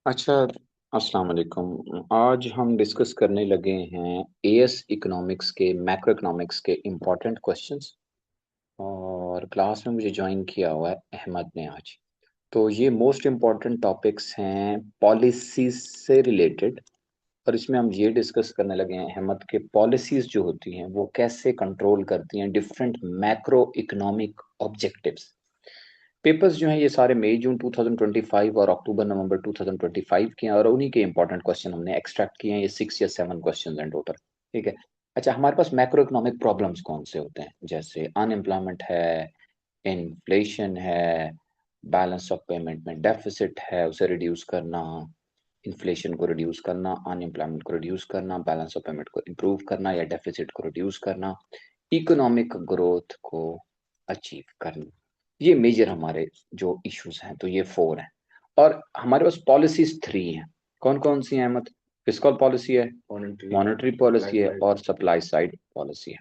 अच्छा, अस्सलाम वालेकुम। आज हम डिस्कस करने लगे हैं एएस इकोनॉमिक्स के मैक्रो इकोनॉमिक्स के इम्पोर्टेंट क्वेश्चंस। और क्लास में मुझे ज्वाइन किया हुआ है अहमद ने आज। तो ये मोस्ट इम्पोर्टेंट टॉपिक्स हैं पॉलिसीज से रिलेटेड। और इसमें हम ये डिस्कस करने लगे हैं अहमद के पॉलिसीज जो होती हैं वो कैसे कंट्रोल करती हैं different macro economic objectives. Papers जो हैं ये सारे मई जून 2025 और अक्टूबर नवंबर 2025 के हैं, और उन्हीं के इंपॉर्टेंट क्वेश्चन हमने एक्सट्रैक्ट किए हैं। ये 6 या 7 क्वेश्चन हैं टोटल। ठीक है। अच्छा, हमारे पास मैक्रो इकोनॉमिक प्रॉब्लम्स कौन से होते हैं? जैसे अनएम्प्लॉयमेंट है, इन्फ्लेशन है, बैलेंस ऑफ पेमेंट में डेफिसिट है, उसे रिड्यूस करना, इन्फ्लेशन को रिड्यूस करना, अनएम्प्लॉयमेंट को रिड्यूस करना, बैलेंस ऑफ पेमेंट को इम्प्रूव करना या डेफिसिट को रिड्यूस करना, इकोनॉमिक ग्रोथ को अचीव करना। ये मेजर हमारे जो इश्यूज हैं, तो ये 4 हैं। और हमारे पास पॉलिसीज 3 हैं। कौन कौन सी हैं अहमद? फिस्कल पॉलिसी है, मॉनेटरी पॉलिसी है और सप्लाई साइड पॉलिसी है।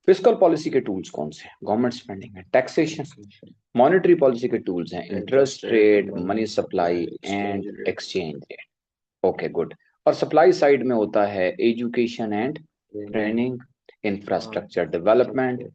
फिस्कल पॉलिसी के टूल्स कौन से हैं? गवर्नमेंट स्पेंडिंग है, टैक्सेशन। मॉनेटरी पॉलिसी के टूल्स हैं interest rate, money supply and exchange rate. Okay, good. और सप्लाई साइड में होता है education and training, infrastructure development,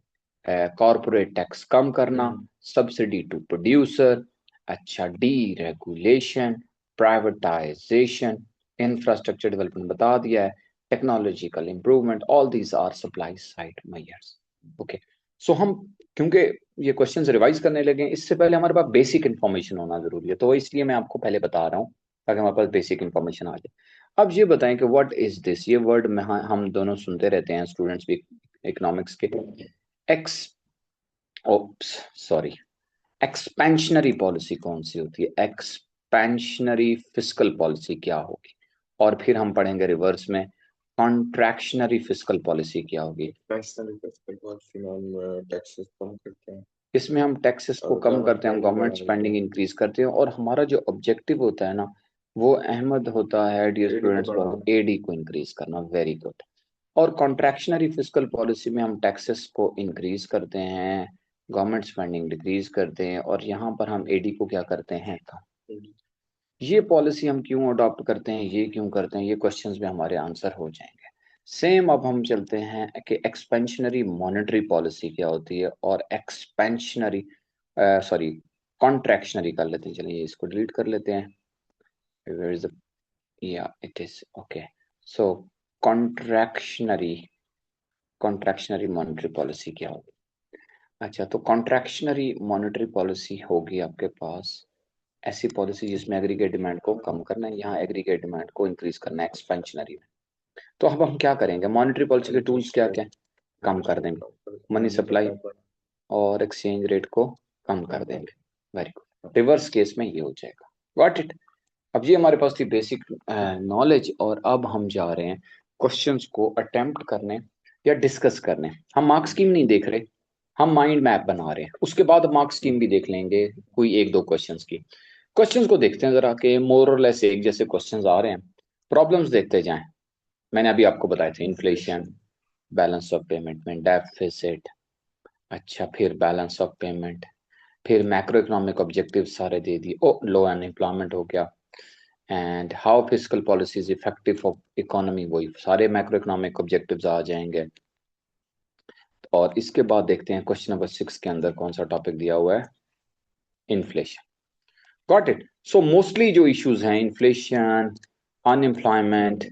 corporate tax कम करना, सब्सिडी टू प्रोड्यूसर, अच्छा, deregulation, privatisation, infrastructure development बता दिया है, technological improvement. All these are supply side measures. Okay. So हम, क्योंकि ये क्वेश्चंस रिवाइज करने लगे हैं, इससे पहले हमारे पास बेसिक इन्फॉर्मेशन होना जरूरी है, तो इसलिए मैं आपको पहले बता रहा हूँ ताकि हमारे पास बेसिक इन्फॉर्मेशन आ जाए। अब ये बताएं कि व्हाट इज दिस, ये वर्ड में हम दोनों सुनते रहते हैं, स्टूडेंट्स भी इकोनॉमिक्स के। Ex oops sorry expansionary policy कौन सी होती है? एक्सपेंशनरी फिस्कल पॉलिसी क्या होगी? और फिर हम पढ़ेंगे रिवर्स में, कॉन्ट्रैक्शनरी फिस्कल पॉलिसी क्या होगी? नेशनल फिस्कल पॉलिसी में हम टैक्सेस कम करते हैं इसमें हम टैक्सेस को और कम गवर्नमेंट करते हैं, हम स्पेंडिंग गवर्नमेंट बढ़ाते स्पेंडिंग हैं। इंक्रीज करते हैं, और हमारा जो ऑब्जेक्टिव होता है ना, वो अहमद होता है डियर एडी को स्टूडेंट्स, वो बढ़ाना। एडी को इंक्रीज करना। Very good. और कॉन्ट्रैक्शनरी फिस्कल पॉलिसी में हम टैक्सेस को इंक्रीज करते हैं, गवर्नमेंट स्पेंडिंग डिक्रीज करते हैं, और यहाँ पर हम एडी को क्या करते हैं? कम। ये पॉलिसी हम क्यों अडॉप्ट करते हैं, ये क्यों करते हैं, ये क्वेश्चंस में हमारे आंसर हो जाएंगे। सेम अब हम चलते हैं कि एक्सपेंशनरी मॉनेटरी पॉलिसी क्या होती है, और एक्सपेंशनरी सॉरी कॉन्ट्रैक्शनरी कर लेते हैं। चलिए इसको डिलीट कर लेते हैं। Where is the, yeah, it is okay. So contractionary contractionary monetary policy क्या होगी? अच्छा, तो कॉन्ट्रैक्शनरी मॉनेटरी पॉलिसी होगी आपके पास ऐसी पॉलिसी जिसमें एग्रीगेट डिमांड को कम करना है, यहाँ एग्रीगेट डिमांड को इंक्रीज करना है एक्सपेंशनरी में। तो अब हम क्या करेंगे? मॉनेटरी पॉलिसी के टूल्स क्या क्या हैं? कम कर देंगे मनी सप्लाई और एक्सचेंज रेट को, कम कर देंगे। Very good. रिवर्स केस में ये हो जाएगा। Got it. अब ये हमारे पास थी बेसिक नॉलेज, और अब हम जा रहे हैं क्वेश्चंस को अटेम्प्ट करने या डिस्कस करने। हम मार्क स्कीम नहीं देख रहे, हम माइंड मैप बना रहे हैं। उसके बाद मार्क स्कीम भी देख लेंगे, कोई एक दो क्वेश्चंस की। क्वेश्चंस को देखते हैं जरा के मोर और लेस एक जैसे क्वेश्चंस आ रहे हैं। प्रॉब्लम्स देखते जाएं। मैंने अभी आपको बताए थे इन्फ्लेशन, बैलेंस ऑफ पेमेंट में डेफिसिट, अच्छा फिर बैलेंस ऑफ पेमेंट, फिर मैक्रो इकोनॉमिक ऑब्जेक्टिव सारे दे दिए। ओ, लो अनएम्प्लॉयमेंट हो गया, and how fiscal policy is effective for economy, वही सारे मैक्रो इकोनॉमिक ऑब्जेक्टिव्स आ जाएंगे। और इसके बाद देखते हैं क्वेश्चन नंबर 6 के अंदर कौन सा टॉपिक दिया हुआ है? Inflation. Got it. So mostly जो इश्यूज हैं, inflation, unemployment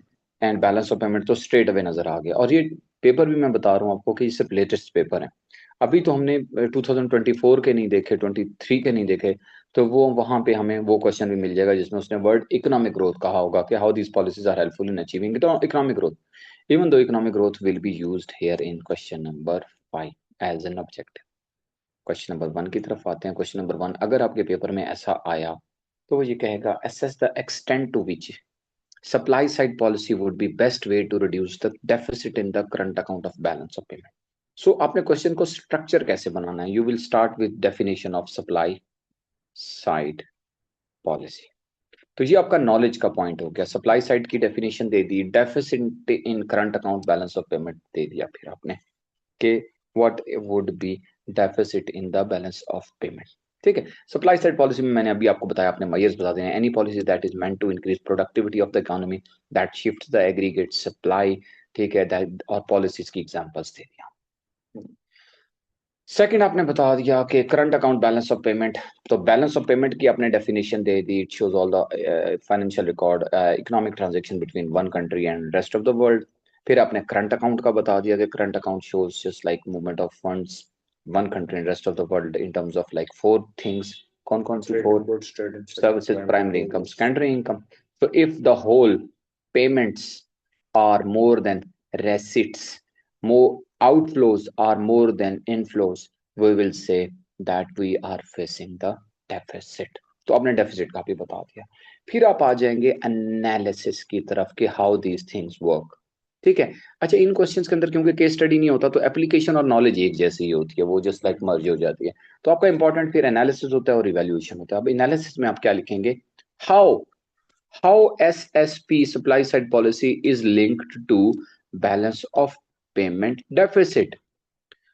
and balance of payment, तो स्ट्रेट अवे नजर आ गया। और ये पेपर भी मैं बता रहा हूँ आपको कि ये सिर्फ लेटेस्ट पेपर है। अभी तो हमने 2024 के नहीं देखे, 23 के नहीं देखे। तो वो वहां पे हमें वो क्वेश्चन भी मिल जाएगा जिसमें उसने वर्ड इकोनॉमिक ग्रोथ कहा होगा कि how these policies are helpful in achieving economic growth. Even though economic growth will be used here in question number 5 as an objective. Question number 1 की तरफ आते हैं। क्वेश्चन नंबर 1 अगर आपके पेपर में ऐसा आया तो वो ये कहेगा, assess the extent to which supply side policy would be best way to reduce the deficit in the current account of balance of payment. So आपने क्वेश्चन को स्ट्रक्चर कैसे बनाना है? You will start with definition of supply side policy. तो ये आपका knowledge का point हो गया। सप्लाई साइड की डेफिनेशन दे दी, deficit in current account balance of payment दे दिया फिर आपने कि what would be deficit in the balance of payment. ठीक है। सप्लाई साइड पॉलिसी में मैंने अभी आपको बताया, अपने मेजर्स बता दें, any policy that is meant to increase productivity of the economy, that shift the aggregate supply, ठीक है, दैट और पॉलिसीज की एग्जांपल्स दे दिया। सेकंड आपने बता दिया कि current account balance of payment, तो बैलेंस ऑफ पेमेंट की आपने डेफिनेशन दे दी, it shows all the financial record economic transaction between one country and rest of the world. फिर आपने करंट अकाउंट का बता दिया कि current account shows just like movement of funds one country and rest of the world in terms of like four things. कौन कौन सी four? Services, primary income, secondary income. So if the whole payments are more than receipts, more outflows are more than inflows, we will say that we are facing the deficit. तो आपने deficit का भी बता दिया। फिर आप आ जाएंगे एनालिसिस की तरफ कि हाउ दीज थिंग्स वर्क। ठीक है। अच्छा, इन क्वेश्चंस के अंदर क्योंकि केस स्टडी नहीं होता तो एप्लीकेशन और नॉलेज एक जैसी ही होती है, वो जस्ट लाइक मर्ज हो जाती है। तो आपका इंपॉर्टेंट फिर एनालिसिस होता है और इवैल्यूएशन होता है। अब एनालिसिस में आप क्या लिखेंगे? how SSP, supply side policy, is linked to balance of payment deficit।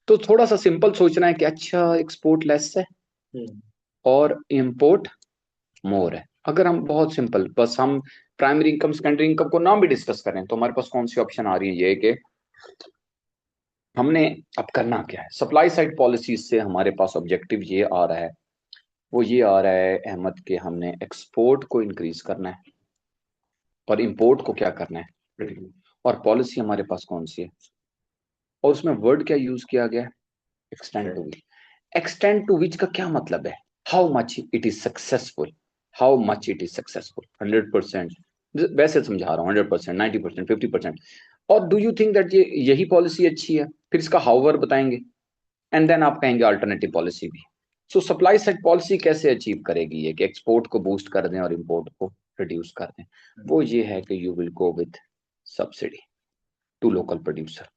तो थोड़ा सा सिंपल सोचना है कि अच्छा एक्सपोर्ट लेस है और इंपोर्ट मोर है। अगर हम बहुत सिंपल, बस हम प्राइमरी इनकम सेकेंडरी इनकम को नाम भी डिस्कस करें तो हमारे पास कौन सी ऑप्शन आ रही है? ये कि हमने अब करना क्या है। सप्लाई साइड पॉलिसी से हमारे पास ऑब्जेक्टिव ये आ रहा है, वो ये आ रहा है अहमद, के हमने एक्सपोर्ट को इंक्रीज करना है और इंपोर्ट को क्या करना है। और पॉलिसी हमारे पास कौन सी है, और उसमें वर्ड क्या यूज किया गया है? Extend to which. Extend to which का क्या मतलब है? How much it is successful, how much it is successful. 100%, वैसे समझा रहा हूँ, 100%, 90%, 50%। और डू यू थिंक दैट ये यही पॉलिसी अच्छी है? फिर इसका हाउवर बताएंगे एंड देन आप कहेंगे अल्टरनेटिव पॉलिसी भी। सो सप्लाई साइड पॉलिसी कैसे अचीव करेगी ये कि एक्सपोर्ट को बूस्ट कर दें और इंपोर्ट को रिड्यूस कर दें? वो ये है कि you will go with subsidy to local producer.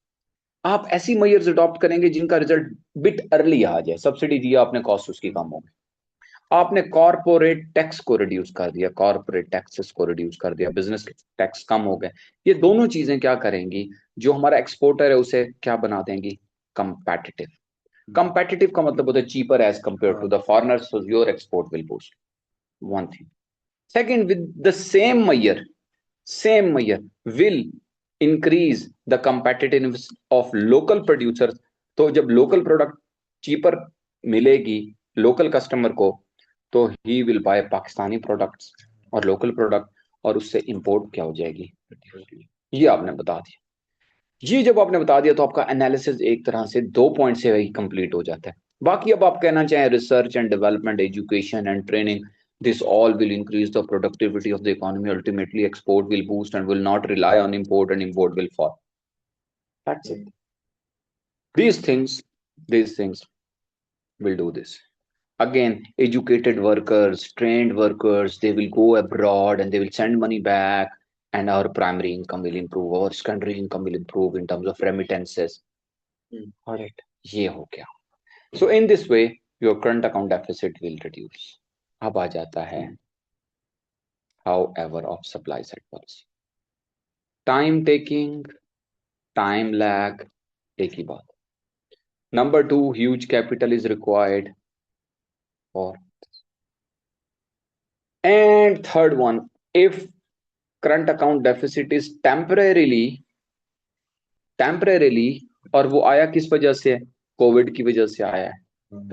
आप ऐसी मेजर्स अडॉप्ट करेंगे जिनका रिजल्ट बिट अर्ली आ जाए। सब्सिडी दिया आपने, कॉस्ट उसकी कम हो गई। आपने कॉर्पोरेट टैक्स को रिड्यूस कर दिया, कॉर्पोरेट टैक्सेस को रिड्यूस कर दिया, बिजनेस टैक्स कम हो गए। ये दोनों चीजें क्या करेंगी? जो हमारा एक्सपोर्टर है उसे क्या बना देंगी? कंपेटिटिव। कंपेटिटिव का मतलब होता है cheaper as compare to the foreigner, so your export will boost. One thing. Second, with द same measure will increase the competitiveness of local producers। तो जब लोकल प्रोडक्ट चीपर मिलेगी लोकल कस्टमर को, तो he will buy Pakistani products और local product, और उससे import क्या हो जाएगी? ये आपने बता दिया। ये जब आपने बता दिया तो आपका एनालिसिस एक तरह से 2 पॉइंट से ही कंप्लीट हो जाता है। बाकी अब आप कहना चाहें research and development, education and training, this all will increase the productivity of the economy, ultimately export will boost and will not rely on import and import will fall. That's it. These things will do this. Again, educated workers, trained workers, they will go abroad and they will send money back, and our primary income will improve, our secondary income will improve in terms of remittances. All right, ये हो गया। So in this way your current account deficit will reduce। अब आ जाता है however of supply side policy। Time taking, time lag, एक ही बात। Number 2, huge capital is required और and third one, if current account deficit is temporarily, और वो आया किस वजह से? कोविड की वजह से आया है,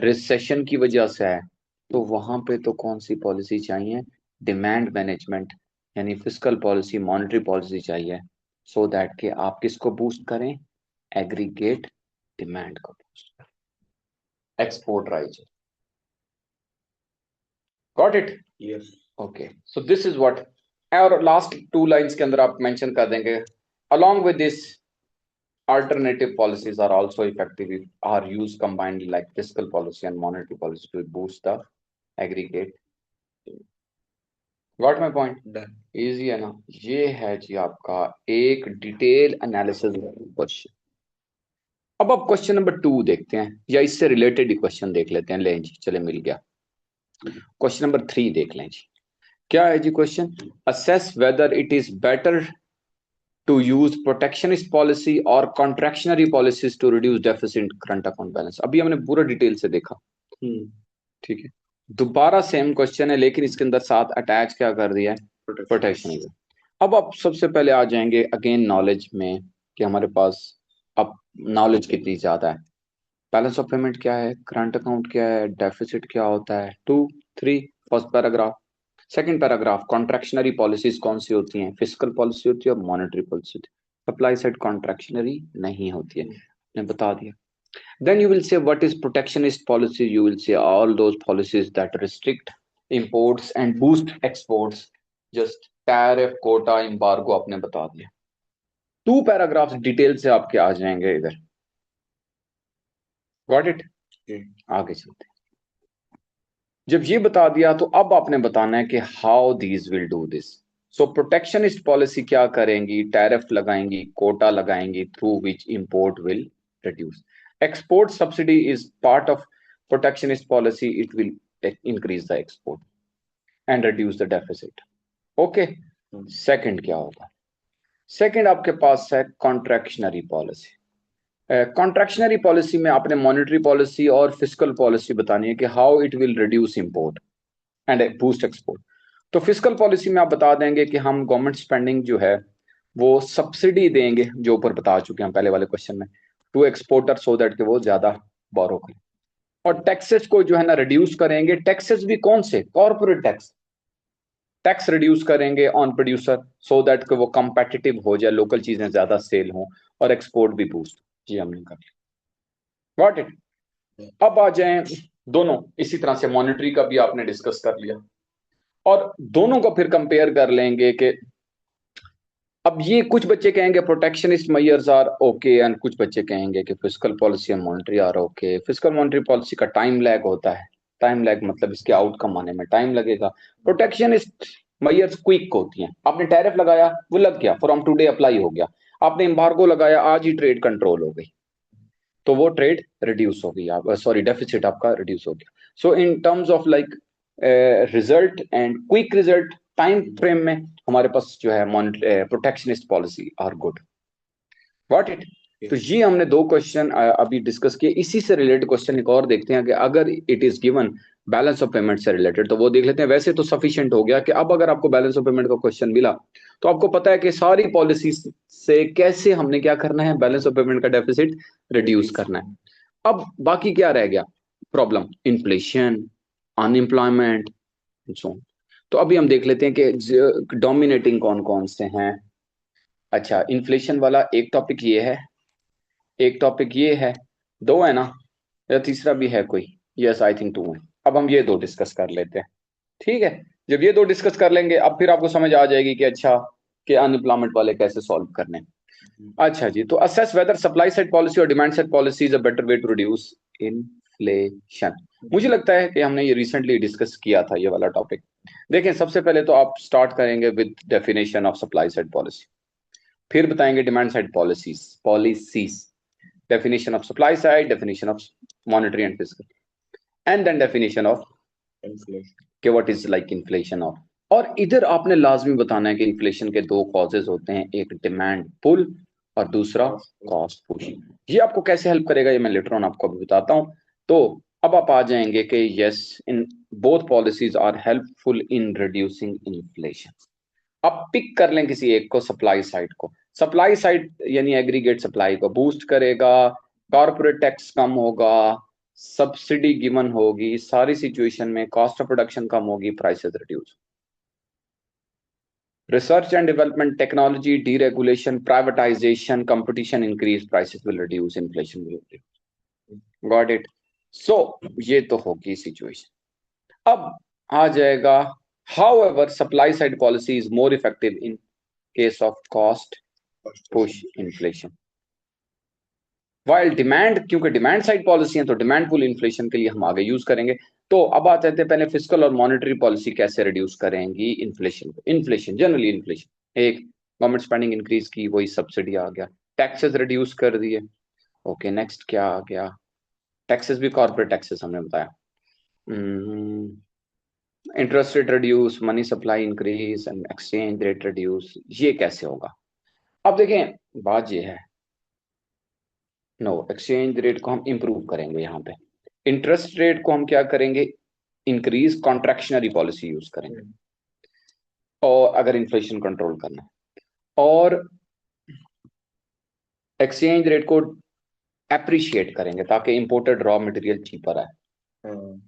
रिसेशन की वजह से आया है, तो वहां पे तो कौन सी पॉलिसी चाहिए? डिमांड मैनेजमेंट, यानी फिस्कल पॉलिसी, मॉनेटरी पॉलिसी चाहिए, सो दैट कि आप किसको बूस्ट करें? एग्रीगेट डिमांड को बूस्ट करें, export rise. Got it? Yes. Okay, so this is what. और लास्ट 2 लाइंस के अंदर आप मेंशन कर देंगे, along with this alternative policies are also effective if are used combined like fiscal policy and monetary policy to boost the aggregate। Got my point? Done। Easy है ना? ये है जी आपका एक डिटेल एनालिसिस क्वेश्चन। अब आप क्वेश्चन नंबर 2 देखते हैं, या इससे रिलेटेड ही क्वेश्चन देख लेते हैं। ले जी, चले मिल गया। क्वेश्चन नंबर 3 देख लें जी। क्या है जी question? Assess whether it is better to use protectionist policy or contractionary policies to reduce deficit current account balance। अभी हमने पूरा डिटेल से देखा, ठीक है। दोबारा सेम क्वेश्चन है, लेकिन इसके अंदर साथ अटैच क्या कर दिया है, प्रोटेक्शन। प्रोटेक्शन। अब आप सबसे पहले आ जाएंगे अगेन नॉलेज में कि हमारे पास अब नॉलेज कितनी ज्यादा है। बैलेंस ऑफ पेमेंट क्या है, करंट अकाउंट क्या है, डेफिसिट क्या होता है, 2 3 first paragraph. Second paragraph, contractionary policies कौन सी होती हैं, फिस्कल पॉलिसी होती है और मॉनेटरी पॉलिसी होती है। सप्लाई साइड कॉन्ट्रैक्शनरी नहीं होती है, ने बता दिया। Then you will say what is protectionist policy. You will say all those policies that restrict imports and boost exports. Just tariff, quota, embargo आपने बता दिया। 2 पैराग्राफ्स डिटेल से आपके आ जाएंगे इधर। Got it. आगे चलते हैं। जब ये बता दिया तो अब आपने बताना है कि how these will do this. So protectionist policy क्या करेंगी, टैरिफ लगाएंगी, कोटा लगाएंगी, through which import will reduce. Export subsidy is part of protectionist policy, it will increase the export and reduce the deficit. Okay. Second क्या होगा, second आपके पास है contractionary policy. Contractionary policy में आपने मॉनेटरी पॉलिसी और fiscal policy बतानी है कि how it will reduce import and boost export. तो फिस्कल पॉलिसी में आप बता देंगे कि हम गवर्नमेंट स्पेंडिंग जो है वो सब्सिडी देंगे, जो ऊपर बता चुके हैं पहले वाले क्वेश्चन में, टू एक्सपोर्टर सो दैट कि वो ज्यादा बोरो करें। और टैक्सेस को जो है ना रिड्यूस करेंगे। टैक्सेस भी कौन से, कॉर्पोरेट टैक्स, टैक्स रिड्यूस करेंगे ऑन प्रोड्यूसर सो दैट कि वो कंपेटिटिव हो जाए, लोकल चीजें ज्यादा सेल हों और एक्सपोर्ट भी बूस्ट। जी हमने कर लिया, गॉट इट। अब आ जाए दोनों, इसी तरह से मॉनेटरी का भी आपने डिस्कस कर लिया और दोनों को फिर कंपेयर कर लेंगे कि अब ये कुछ बच्चे कहेंगे protectionist measures are okay and कुछ बच्चे कहेंगे कि fiscal policy and monetary are okay. Fiscal monetary policy का टाइम लैग होता है, टाइम लैग मतलब इसके आउटकम आने में टाइम लगेगा। प्रोटेक्शनिस्ट मेजर्स क्विक होती हैं, आपने टैरिफ लगाया वो लग गया, फ्रॉम टुडे अप्लाई हो गया। आपने एम्बार्गो लगाया, आज ही ट्रेड कंट्रोल हो गई, तो वो ट्रेड रिड्यूस हो गई, आप सॉरी डेफिसिट आपका रिड्यूस हो गया। So in terms of like result and quick result time frame में हमारे पास जो है protectionist policy are good. What it. तो ये हमने 2 क्वेश्चन अभी डिस्कस किए। इसी से रिलेटेड क्वेश्चन एक और देखते हैं कि अगर it is given balance of payment से रिलेटेड, तो वो देख लेते हैं। वैसे तो सफिशिएंट हो गया कि अब अगर आपको बैलेंस ऑफ पेमेंट का क्वेश्चन मिला तो आपको पता है कि सारी पॉलिसी से कैसे हमने क्या करना है, बैलेंस ऑफ पेमेंट का डेफिसिट रिड्यूस करना है। अब बाकी क्या रह गया प्रॉब्लम, इन्फ्लेशन, अनएम्प्लॉयमेंट, सो। तो अभी हम देख लेते हैं कि डोमिनेटिंग कौन कौन से हैं। अच्छा, इन्फ्लेशन वाला एक टॉपिक ये है, एक टॉपिक ये है, दो है ना, या तीसरा भी है कोई? यस आई थिंक 2 है। अब हम ये 2 डिस्कस कर लेते हैं, ठीक है। जब ये 2 डिस्कस कर लेंगे अब फिर आपको समझ आ जाएगी कि अच्छा कि अनएम्प्लॉयमेंट वाले कैसे सॉल्व करने हैं। अच्छा जी, तो assess whether supply side policy और demand side policy is a better way to reduce inflation. मुझे लगता है कि हमने ये रिसेंटली डिस्कस किया था ये वाला टॉपिक। देखें, सबसे पहले तो आप स्टार्ट करेंगे with definition of supply side policy, फिर बताएंगे demand side policies, definition of supply side, definition of monetary and fiscal, and then definition of कि what is like inflation of। और इधर आपने लाजमी बताना है कि इन्फ्लेशन के 2 कॉजेज होते हैं, एक डिमांड पुल और दूसरा कॉस्ट पुश। ये आपको कैसे हेल्प करेगा ये मैं लेटर ऑन आपको अभी बताता हूँ। तो अब आप आ जाएंगे कि yes in both policies are helpful in reducing inflation. अब पिक कर लें किसी एक को, सप्लाई साइड को। सप्लाई साइड यानी एग्रीगेट सप्लाई को बूस्ट करेगा, कॉर्पोरेट टैक्स कम होगा, सब्सिडी गिवन होगी, सारी सिचुएशन में कॉस्ट ऑफ प्रोडक्शन कम होगी, prices reduce. Research and development, technology, deregulation, privatisation, competition increase, prices will reduce, inflation will reduce. Got it. So ये तो होगी सिचुएशन। अब आ जाएगा however supply side policy is more effective in case of cost push inflation while demand, क्योंकि demand side policy है तो demand pull inflation के लिए हम आगे यूज करेंगे। तो अब आते थे पहले फिस्कल और मॉनेटरी पॉलिसी कैसे रिड्यूस करेंगी इन्फ्लेशन को। इन्फ्लेशन जनरली इन्फ्लेशन, एक गवर्नमेंट स्पेंडिंग इंक्रीज की, वही सब्सिडी आ गया, टैक्सेस रिड्यूस कर दिए। ओके नेक्स्ट क्या आ गया, टैक्सेस भी कॉर्पोरेट टैक्सेस हमने बताया, interest rate reduce, money supply increase and exchange rate reduce. ये कैसे होगा? अब देखें बात ये है, नो एक्सचेंज रेट को हम इंप्रूव करेंगे, यहाँ पे इंटरेस्ट रेट को हम क्या करेंगे, इंक्रीज कॉन्ट्रैक्शनरी पॉलिसी यूज करेंगे, और अगर इन्फ्लेशन कंट्रोल करना है, और एक्सचेंज रेट को एप्रिशिएट करेंगे ताकि इंपोर्टेड रॉ मटेरियल चीपर आए। हाँ,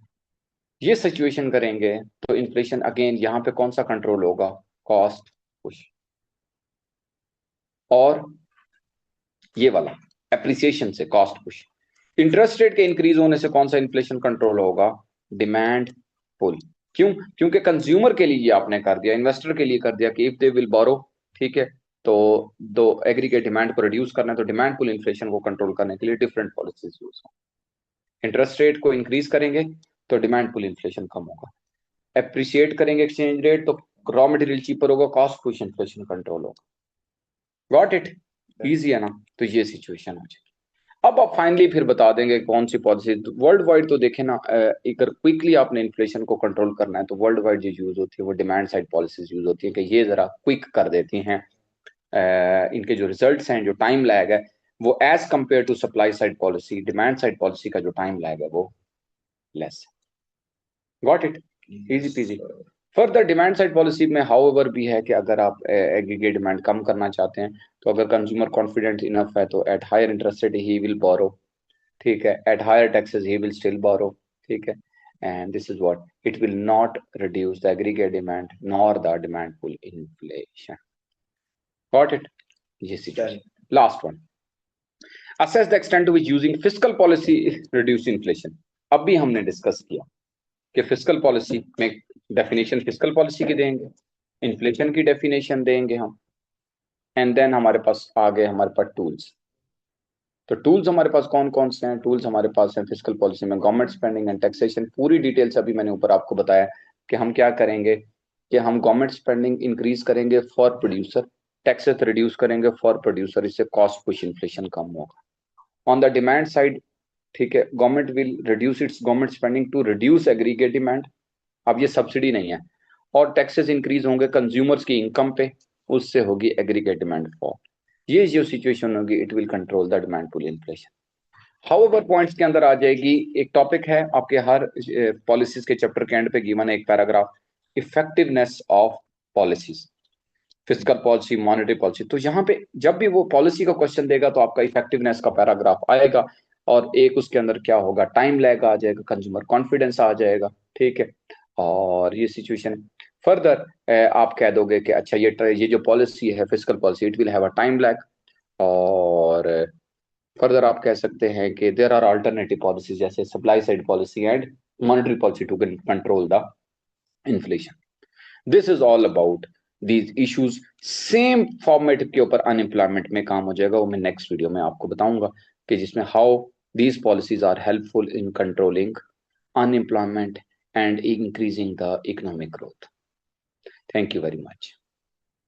ये सिचुएशन करेंगे तो इन्फ्लेशन अगेन यहाँ पे कौन सा कंट्रोल होगा, कॉस्ट पुश। और ये वाला एप्रिसिएशन से कॉस्ट पुश। इंटरेस्ट रेट के इंक्रीज होने से कौन सा इन्फ्लेशन कंट्रोल होगा, डिमांड पुल। क्यों, क्योंकि कंज्यूमर के लिए ये आपने कर दिया, इन्वेस्टर के लिए कर दिया कि इफ दे विल बोरो, ठीक है, तो दो एग्रीगेट डिमांड को रिड्यूस करना है, तो डिमांड पुल इन्फ्लेशन को कंट्रोल करने के लिए डिफरेंट पॉलिसीज यूज हो। इंटरेस्ट रेट को इंक्रीज करेंगे तो डिमांड पुल इन्फ्लेशन कम होगा, एप्रिशिएट करेंगे एक्सचेंज रेट तो रॉ मटेरियल चीपर होगा, कॉस्ट पुश इन्फ्लेशन कंट्रोल होगा। गॉट इट, इजी है ना। तो ये सिचुएशन हो जाएगी। अब आप फाइनली फिर बता देंगे कौन सी पॉलिसी वर्ल्ड वाइड। तो देखें ना, अगर क्विकली आपने इन्फ्लेशन को कंट्रोल करना है तो वर्ल्ड वाइड जो यूज होती है वो डिमांड साइड पॉलिसीज यूज होती है कि ये जरा क्विक कर देती हैं। इनके जो रिजल्ट्स हैं, जो टाइम लैग है वो as compare to supply side policy, demand side policy का जो टाइम लैग है वो लेस है। Got it, easy peasy. Further demand side policy में हाउएवर भी है कि अगर आप एग्रीगेट डिमांड कम करना चाहते हैं तो अगर कंज्यूमर कॉन्फिडेंट इनफ है तो at higher interest rate he will borrow, ठीक है, at higher taxes he will still borrow, ठीक है, and this is what it will not reduce the aggregate demand nor the demand pull inflation. Got it, ये situation. Last one, assess the extent to which using fiscal policy reduce inflation। अब भी हमने discuss किया कि fiscal policy में definition fiscal policy की देंगे, inflation की डेफिनेशन देंगे हम, एंड देन हमारे पास आ गए हमारे पास टूल्स। तो टूल्स हमारे पास कौन कौन से हैं, टूल्स हमारे पास हैं फिस्कल पॉलिसी में गवर्नमेंट स्पेंडिंग एंड टैक्सेशन। पूरी डिटेल्स अभी मैंने ऊपर आपको बताया कि हम क्या करेंगे, कि हम गवर्नमेंट स्पेंडिंग इंक्रीज करेंगे फॉर प्रोड्यूसर, टैक्सेस रिड्यूस करेंगे फॉर प्रोड्यूसर, इससे कॉस्ट पुश इन्फ्लेशन कम होगा। ऑन द डिमांड साइड, ठीक है, government will reduce its government spending to reduce aggregate demand, अब ये सब्सिडी नहीं है, और टैक्सेस इंक्रीज होंगे कंज्यूमर्स की इनकम पे, उससे होगी एग्रीगेट डिमांड फॉल। ये जो सिचुएशन होगी it will control the demand pull inflation. However points के अंदर आ जाएगी, एक टॉपिक है आपके हर पॉलिसीज के चैप्टर के एंड पे गिवन है एक paragraph, effectiveness of policies, fiscal policy, monetary policy. तो यहाँ पे जब भी वो पॉलिसी का क्वेश्चन देगा तो आपका इफेक्टिवनेस का पैराग्राफ आएगा, और एक उसके अंदर क्या होगा, टाइम लैग आ जाएगा, कंज्यूमर कॉन्फिडेंस आ जाएगा, ठीक है, और ये सिचुएशन है। फर्दर आप कह दोगे कि अच्छा ये जो पॉलिसी है fiscal policy it will have a time lag, और फर्दर आप कह सकते हैं कि देयर आर अल्टरनेटिव पॉलिसीज जैसे supply side policy and monetary policy to control the inflation. This is all about these issues. Same format के ऊपर unemployment में काम हो जाएगा, वो मैं नेक्स्ट वीडियो में आपको बताऊंगा कि जिसमें how these policies are helpful in controlling unemployment and increasing the economic growth. Thank you very much.